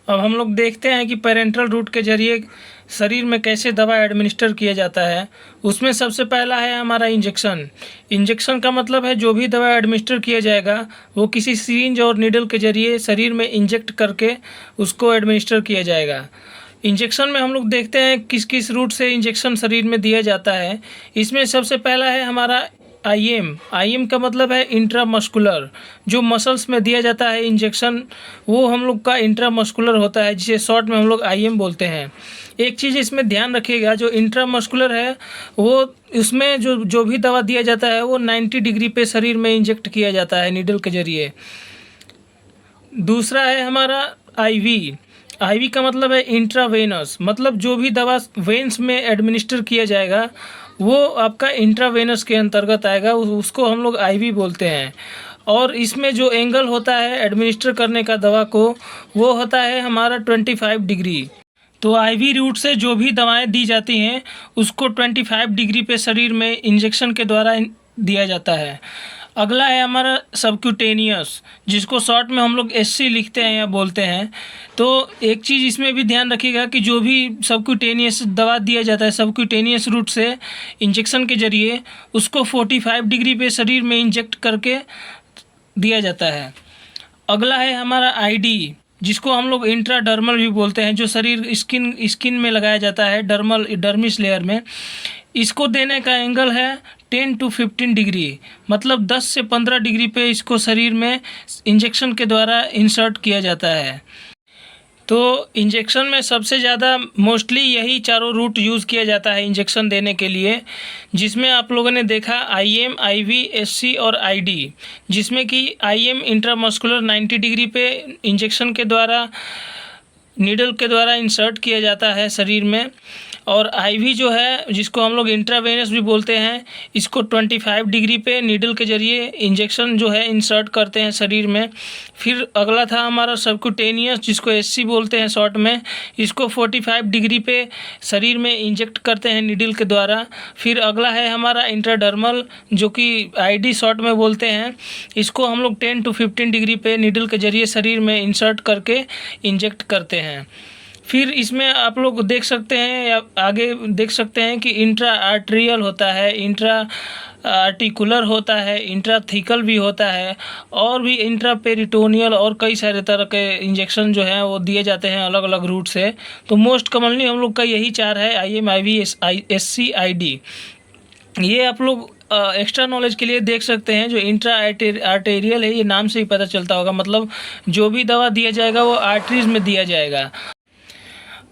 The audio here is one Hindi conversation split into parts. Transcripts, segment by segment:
अब हम लोग देखते हैं कि पैरेंटल रूट के जरिए शरीर में कैसे दवा एडमिनिस्टर किया जाता है। उसमें सबसे पहला है हमारा इंजेक्शन। इंजेक्शन का मतलब है जो भी दवा एडमिनिस्टर किया जाएगा वो किसी सिरिंज और नीडल के जरिए शरीर में इंजेक्ट करके उसको एडमिनिस्टर किया जाएगा। इंजेक्शन में हम लोग देखते हैं किस किस रूट से इंजेक्शन शरीर में दिया जाता है। इसमें सबसे पहला है हमारा आईएम का मतलब है इंट्रामस्कुलर, जो मसल्स में दिया जाता है इंजेक्शन, वो हम लोग का इंट्रामस्कुलर होता है, जिसे शॉर्ट में हम लोग आईएम बोलते हैं। एक चीज़ इसमें ध्यान रखिएगा, जो इंट्रामस्कुलर है वो उसमें जो भी दवा दिया जाता है वो 90 डिग्री पे शरीर में इंजेक्ट किया जाता है नीडल के जरिए। दूसरा है हमारा आईवी का मतलब है इंट्रावेनस, मतलब जो भी दवा वेन्स में एडमिनिस्टर किया जाएगा वो आपका इंट्रावेनस के अंतर्गत आएगा, उसको हम लोग आईवी बोलते हैं। और इसमें जो एंगल होता है एडमिनिस्टर करने का दवा को, वो होता है हमारा 25 डिग्री। तो आईवी रूट से जो भी दवाएं दी जाती हैं उसको 25 डिग्री पे शरीर में इंजेक्शन के द्वारा दिया जाता है। अगला है हमारा सबक्यूटेनियस, जिसको शॉर्ट में हम लोग एससी लिखते हैं या बोलते हैं। तो एक चीज़ इसमें भी ध्यान रखिएगा कि जो भी सबक्यूटेनियस दवा दिया जाता है सबक्यूटेनियस रूट से इंजेक्शन के जरिए, उसको 45 डिग्री पे शरीर में इंजेक्ट करके दिया जाता है। अगला है हमारा आईडी, जिसको हम लोग इंट्राडर्मल भी बोलते हैं, जो शरीर स्किन में लगाया जाता है, डर्मिस लेयर में। इसको देने का एंगल है 10 to 15 डिग्री, मतलब 10 से 15 डिग्री पे इसको शरीर में इंजेक्शन के द्वारा इंसर्ट किया जाता है। तो इंजेक्शन में सबसे ज़्यादा मोस्टली यही चारों रूट यूज़ किया जाता है इंजेक्शन देने के लिए, जिसमें आप लोगों ने देखा आईएम, आईवी, एससी और आईडी, जिसमें कि आईएम इंट्रामस्कुलर 90 डिग्री पे इंजेक्शन के द्वारा नीडल के द्वारा इंसर्ट किया जाता है शरीर में, और आईवी जो है जिसको हम लोग इंट्रावेनस भी बोलते हैं, इसको 25 डिग्री पे नीडल के जरिए इंजेक्शन जो है इंसर्ट करते हैं शरीर में। फिर अगला था हमारा सबक्यूटेनियस, जिसको एससी बोलते हैं शॉर्ट में, इसको 45 डिग्री पे शरीर में इंजेक्ट करते हैं नीडल के द्वारा। फिर अगला है हमारा इंट्राडर्मल, जो कि आईडी शॉर्ट में बोलते हैं, इसको हम लोग 10 to 15 डिग्री पे नीडल के जरिए शरीर में इंसर्ट करके इंजेक्ट करते हैं। फिर इसमें आप लोग देख सकते हैं या आगे देख सकते हैं कि इंट्रा आर्टेरियल होता है, इंट्रा आर्टिकुलर होता है, इंट्राथिकल भी होता है, और भी इंट्रा पेरिटोनियल, और कई सारे तरह के इंजेक्शन जो हैं वो दिए जाते हैं अलग अलग रूट से। तो मोस्ट कॉमनली हम लोग का यही चार है, आईएम, आईवी, एससी, आईडी। ये आप लोग एक्स्ट्रा नॉलेज के लिए देख सकते हैं। जो इंट्रा आर्टेरियल है, ये नाम से ही पता चलता होगा, मतलब जो भी दवा दिया जाएगा वो आर्टरीज में दिया जाएगा।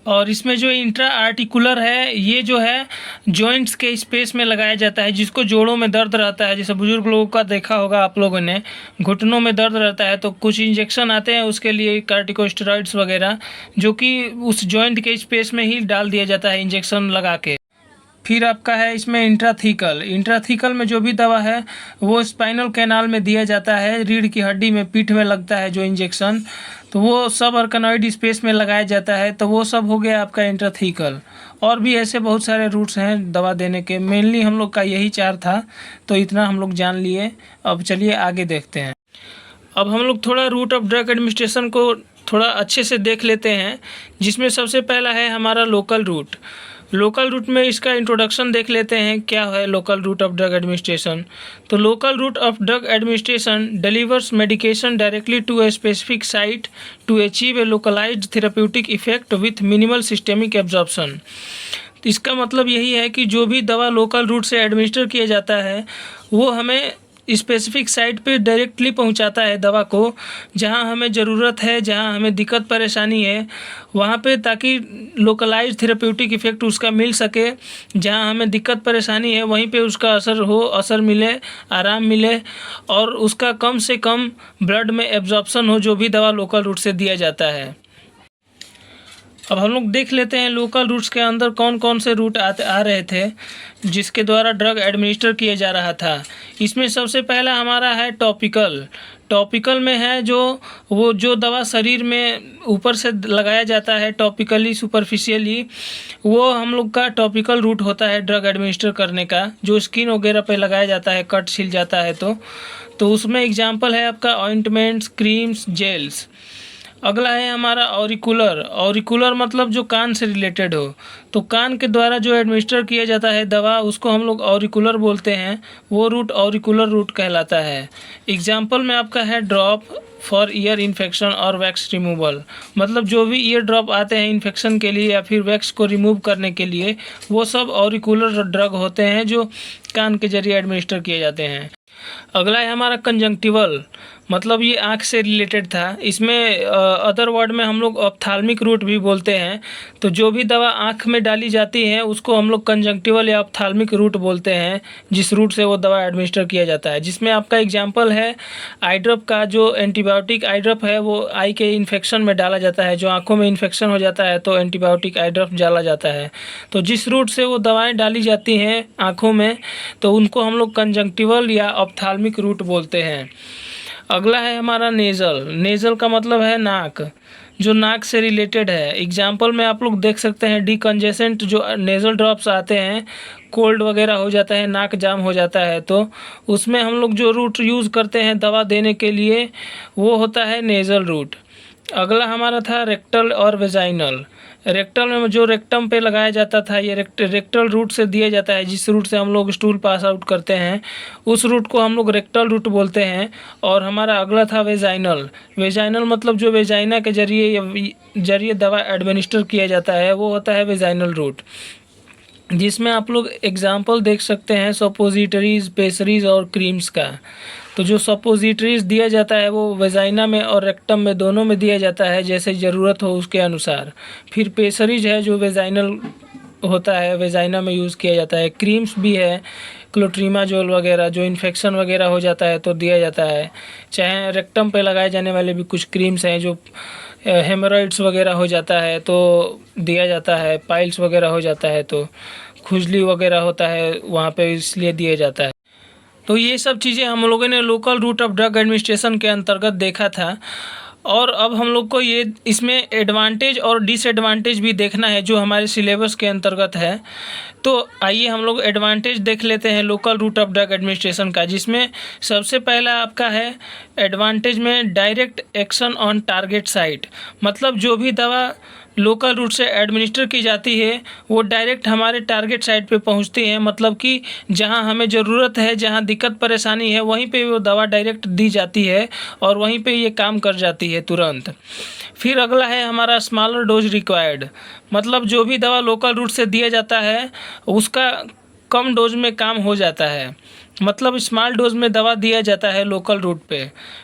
और इसमें जो इंट्रा आर्टिकुलर है, ये जो है जॉइंट्स के स्पेस में लगाया जाता है, जिसको जोड़ों में दर्द रहता है, जैसे बुजुर्ग लोगों का देखा होगा आप लोगों ने, घुटनों में दर्द रहता है तो कुछ इंजेक्शन आते हैं उसके लिए, कार्टिकोस्टेरॉइड्स वगैरह, जो कि उस जॉइंट के स्पेस में ही डाल दिया जाता है इंजेक्शन लगा के। फिर आपका है इसमें इंट्राथिकल में जो भी दवा है वो स्पाइनल कैनाल में दिया जाता है, रीढ़ की हड्डी में, पीठ में लगता है जो इंजेक्शन, तो वो सब अर्कनॉइड स्पेस में लगाया जाता है। तो वो सब हो गया आपका इंट्राथिकल। और भी ऐसे बहुत सारे रूट्स हैं दवा देने के, मेनली हम लोग का यही चार था, तो इतना हम लोग जान लिए। अब चलिए आगे देखते हैं। अब हम लोग थोड़ा रूट ऑफ ड्रग एडमिनिस्ट्रेशन को थोड़ा अच्छे से देख लेते हैं, जिसमें सबसे पहला है हमारा लोकल रूट। लोकल रूट में इसका इंट्रोडक्शन देख लेते हैं, क्या है local route of drug administration. तो local route of drug administration delivers medication directly to a specific site to achieve a localised therapeutic effect with minimal systemic absorption. इसका मतलब यही है कि जो भी दवा लोकल रूट से एडमिनिस्टर किया जाता है वो हमें स्पेसिफिक साइट पे डायरेक्टली पहुंचाता है दवा को, जहां हमें ज़रूरत है, जहां हमें दिक्कत परेशानी है वहां पे, ताकि लोकलाइज थेराप्यूटिक इफ़ेक्ट उसका मिल सके। जहां हमें दिक्कत परेशानी है वहीं पे उसका असर मिले, आराम मिले, और उसका कम से कम ब्लड में एब्जॉर्प्शन हो, जो भी दवा लोकल रूट से दिया जाता है। अब हम लोग देख लेते हैं लोकल रूट्स के अंदर कौन कौन से रूट आ रहे थे जिसके द्वारा ड्रग एडमिनिस्टर किया जा रहा था। इसमें सबसे पहला हमारा है टॉपिकल में है जो दवा शरीर में ऊपर से लगाया जाता है टॉपिकली, सुपरफिशियली, वो हम लोग का टॉपिकल रूट होता है ड्रग एडमिनिस्टर करने का, जो स्किन वगैरह पे लगाया जाता है, कट छिल जाता है तो उसमें एग्जाम्पल है आपका ऑइंटमेंट्स, क्रीम्स, जेल्स। अगला है हमारा ऑरिकुलर। ऑरिकुलर मतलब जो कान से रिलेटेड हो, तो कान के द्वारा जो एडमिनिस्टर किया जाता है दवा उसको हम लोग ऑरिकुलर बोलते हैं। वो रूट ऑरिकुलर रूट कहलाता है। एग्जाम्पल में आपका है ड्रॉप फॉर ईयर इन्फेक्शन और वैक्स रिमूवल। मतलब जो भी ईयर ड्रॉप आते हैं इन्फेक्शन के लिए या फिर वैक्स को रिमूव करने के लिए, वो सब ऑरिकुलर ड्रग होते हैं जो कान के जरिए एडमिनिस्टर किए जाते हैं। अगला है हमारा कंजंक्टिवल। मतलब ये आँख से रिलेटेड था। इसमें अदर वर्ड में हम लोग ऑप्थाल्मिक रूट भी बोलते हैं। तो जो भी दवा आँख में डाली जाती है उसको हम लोग कंजंक्टिवल या ऑप्थाल्मिक रूट बोलते हैं, जिस रूट से वो दवा एडमिनिस्टर किया जाता है। जिसमें आपका एग्जांपल है आई ड्रॉप का। जो एंटीबायोटिक आई ड्रॉप है वो आई के इन्फेक्शन में डाला जाता है। जो आँखों में इन्फेक्शन हो जाता है तो एंटीबायोटिक आई ड्रॉप डाला जाता है। तो जिस रूट से वो दवाएँ डाली जाती हैं आँखों में, तो उनको हम लोग कंजंक्टिवल या ऑप्थाल्मिक रूट बोलते हैं। अगला है हमारा नेज़ल। नेज़ल का मतलब है नाक, जो नाक से रिलेटेड है। एग्जाम्पल में आप लोग देख सकते हैं डिकंजेसेंट जो नेज़ल ड्रॉप्स आते हैं, कोल्ड वगैरह हो जाता है, नाक जाम हो जाता है, तो उसमें हम लोग जो रूट यूज़ करते हैं दवा देने के लिए वो होता है नेज़ल रूट। अगला हमारा था रेक्टल और वेजाइनल। रेक्टल में जो रेक्टम पे लगाया जाता था, ये रेक्टल रूट से दिया जाता है। जिस रूट से हम लोग स्टूल पास आउट करते हैं उस रूट को हम लोग रेक्टल रूट बोलते हैं। और हमारा अगला था वेजाइनल। वेजाइनल मतलब जो वेजाइना के जरिए दवा एडमिनिस्टर किया जाता है वो होता है वेजाइनल रूट। जिसमें आप लोग एग्जाम्पल देख सकते हैं सपोजिटरीज, पेसरीज और क्रीम्स का। तो जो सपोजिटरीज दिया जाता है वो वेजाइना में और रेक्टम में दोनों में दिया जाता है, जैसे ज़रूरत हो उसके अनुसार। फिर पेसरीज है जो वेजाइनल होता है, वेजाइना में यूज़ किया जाता है। क्रीम्स भी है, क्लोट्रीमाजोल वगैरह, जो इन्फेक्शन वगैरह हो जाता है तो दिया जाता है। चाहे रेक्टम पे लगाए जाने वाले भी कुछ क्रीम्स हैं, जो हेमोरॉइड्स वगैरह हो जाता है तो दिया जाता है। पाइल्स वगैरह हो जाता है तो खुजली वगैरह होता है वहाँ पे, इसलिए दिया जाता है। तो ये सब चीज़ें हम लोगों ने local route of drug administration के अंतर्गत देखा था। और अब हम लोग को ये इसमें एडवांटेज और डिसएडवांटेज भी देखना है जो हमारे सिलेबस के अंतर्गत है। तो आइए हम लोग एडवांटेज देख लेते हैं local route of drug administration का। जिसमें सबसे पहला आपका है एडवांटेज में direct action on target site. मतलब जो भी दवा लोकल रूट से एडमिनिस्टर की जाती है वो डायरेक्ट हमारे टारगेट साइट पे पहुंचती है। मतलब कि जहां हमें ज़रूरत है, जहां दिक्कत परेशानी है, वहीं पे वो दवा डायरेक्ट दी जाती है और वहीं पे ये काम कर जाती है तुरंत। फिर अगला है हमारा स्मॉलर डोज रिक्वायर्ड। मतलब जो भी दवा लोकल रूट से दिया जाता है उसका कम डोज में काम हो जाता है। मतलब स्मॉल डोज में दवा दिया जाता है लोकल रूट पे।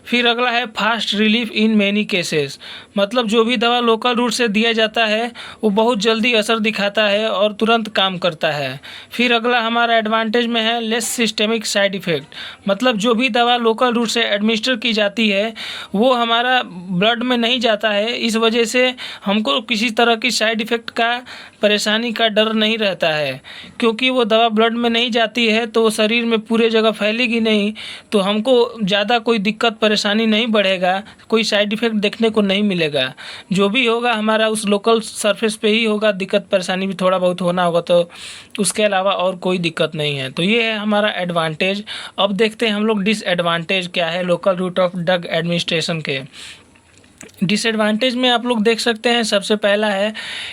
फिर अगला है fast relief in many cases. मतलब जो भी दवा लोकल रूट से दिया जाता है वो बहुत जल्दी असर दिखाता है और तुरंत काम करता है। फिर अगला हमारा एडवांटेज में है लेस सिस्टेमिक साइड इफ़ेक्ट। मतलब जो भी दवा लोकल रूट से एडमिनिस्टर की जाती है वो हमारा ब्लड में नहीं जाता है, इस वजह से हमको किसी तरह की साइड इफ़ेक्ट का, परेशानी का डर नहीं रहता है। क्योंकि वो दवा ब्लड में नहीं जाती है तो वो शरीर में पूरे जगह फैलेगी नहीं, तो हमको ज़्यादा कोई दिक्कत परेशानी नहीं बढ़ेगा, कोई साइड इफ़ेक्ट देखने को नहीं मिलेगा। जो भी होगा हमारा उस लोकल सरफेस पे ही होगा, दिक्कत परेशानी भी थोड़ा बहुत होना होगा, तो उसके अलावा और कोई दिक्कत नहीं है। तो ये है हमारा एडवांटेज। अब देखते हैं हम लोग डिसएडवांटेज क्या है local route of drug administration के। डिसएडवांटेज में आप लोग देख सकते हैं सबसे पहला है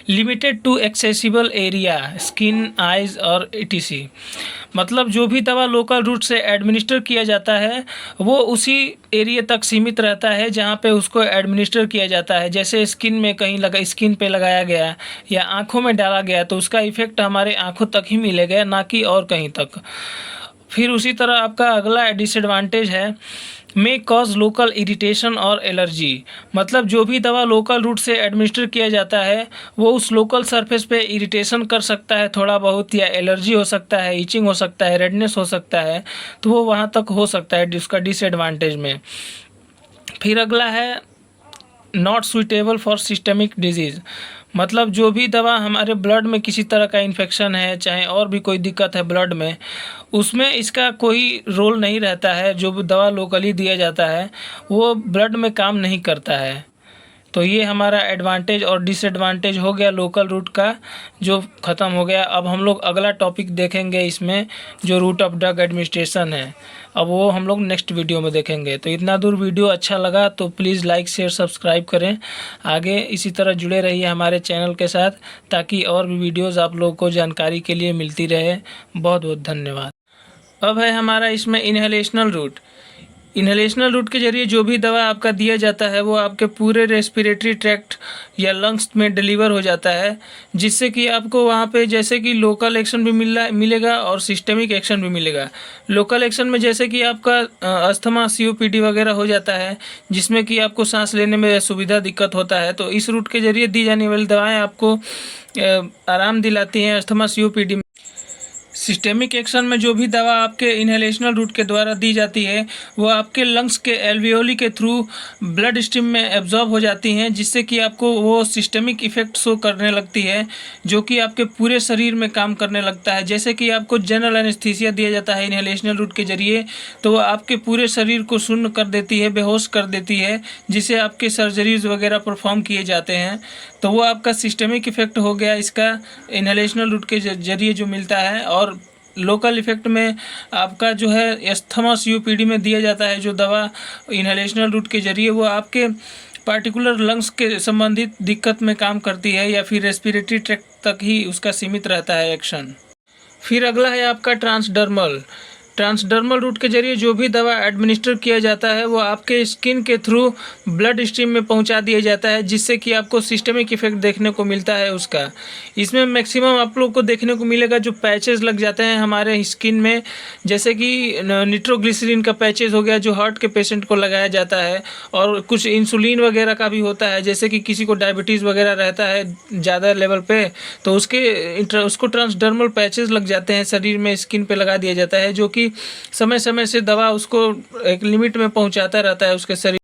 limited to accessible area, skin, eyes और etc। मतलब जो भी दवा लोकल रूट से एडमिनिस्टर किया जाता है वो उसी एरिया तक सीमित रहता है जहाँ पे उसको एडमिनिस्टर किया जाता है। जैसे स्किन में कहीं स्किन पे लगाया गया या आँखों में डाला गया तो उसका इफ़ेक्ट हमारे आँखों तक ही मिलेगा, ना कि और कहीं तक। फिर उसी तरह आपका अगला डिसएडवांटेज है मे कॉज लोकल इरिटेशन और एलर्जी। मतलब जो भी दवा लोकल रूट से एडमिनिस्टर किया जाता है वो उस लोकल सरफेस पे इरिटेशन कर सकता है थोड़ा बहुत, या एलर्जी हो सकता है, इचिंग हो सकता है, रेडनेस हो सकता है, तो वो वहाँ तक हो सकता है उसका डिसएडवांटेज में। फिर अगला है not suitable for systemic disease. मतलब जो भी दवा हमारे ब्लड में किसी तरह का इन्फेक्शन है, चाहे और भी कोई दिक्कत है ब्लड में, उसमें इसका कोई रोल नहीं रहता है। जो भी दवा लोकली दिया जाता है वो ब्लड में काम नहीं करता है। तो ये हमारा एडवांटेज और डिसएडवांटेज हो गया लोकल रूट का, जो ख़त्म हो गया। अब हम लोग अगला टॉपिक देखेंगे इसमें, जो रूट ऑफ ड्रग एडमिनिस्ट्रेशन है, अब वो हम लोग नेक्स्ट वीडियो में देखेंगे। तो इतना दूर वीडियो अच्छा लगा तो प्लीज़ लाइक शेयर सब्सक्राइब करें। आगे इसी तरह जुड़े रहिए हमारे चैनल के साथ, ताकि और भी वीडियोज़ आप लोगों को जानकारी के लिए मिलती रहे। बहुत बहुत धन्यवाद। अब है हमारा इसमें इनहेलेशनल रूट। इनहेलेशनल रूट के जरिए जो भी दवा आपका दिया जाता है वो आपके पूरे रेस्पिरेटरी ट्रैक्ट या लंग्स में डिलीवर हो जाता है, जिससे कि आपको वहाँ पे जैसे कि लोकल एक्शन भी मिलेगा और सिस्टेमिक एक्शन भी मिलेगा। लोकल एक्शन में जैसे कि आपका अस्थमा COPD वगैरह हो जाता है, जिसमें कि आपको सांस लेने में सुविधा दिक्कत होता है, तो इस रूट के जरिए दी जाने वाली दवाएँ आपको आराम दिलाती हैं अस्थमा COPD में। सिस्टेमिक एक्शन में जो भी दवा आपके इनहेलेशनल रूट के द्वारा दी जाती है वो आपके लंग्स के एल्वियोली के थ्रू ब्लड स्ट्रीम में एब्जॉर्ब हो जाती हैं, जिससे कि आपको वो सिस्टेमिक इफेक्ट शो करने लगती है, जो कि आपके पूरे शरीर में काम करने लगता है। जैसे कि आपको जनरल एनेस्थीसिया दिया जाता है इनहेलेशनल रूट के जरिए, तो वो आपके पूरे शरीर को शून्य कर देती है, बेहोश कर देती है, जिससे आपके सर्जरीज वगैरह परफॉर्म किए जाते हैं। तो वो आपका सिस्टेमिक इफेक्ट हो गया इसका इनहेलेशनल रूट के जरिए जो मिलता है। और लोकल इफेक्ट में आपका जो है अस्थमा COPD में दिया जाता है जो दवा इनहेलेशनल रूट के जरिए, वो आपके पार्टिकुलर लंग्स के संबंधित दिक्कत में काम करती है या फिर रेस्पिरेटरी ट्रैक्ट तक ही उसका सीमित रहता है एक्शन। फिर अगला है आपका ट्रांसडर्मल रूट के जरिए जो भी दवा एडमिनिस्टर किया जाता है वो आपके स्किन के थ्रू ब्लड स्ट्रीम में पहुंचा दिया जाता है, जिससे कि आपको सिस्टेमिक इफेक्ट देखने को मिलता है उसका। इसमें मैक्सिमम आप लोग को देखने को मिलेगा जो पैचेस लग जाते हैं हमारे स्किन में, जैसे कि निट्रोग्लिसरीन का पैचेस हो गया जो हार्ट के पेशेंट को लगाया जाता है, और कुछ इंसुलिन वगैरह का भी होता है, जैसे कि किसी को डायबिटीज़ वगैरह रहता है ज़्यादा लेवल पे, तो उसको ट्रांसडर्मल पैचेस लग जाते हैं शरीर में, स्किन पे लगा दिया जाता है, जो कि समय समय से दवा उसको एक लिमिट में पहुंचाता रहता है उसके शरीर।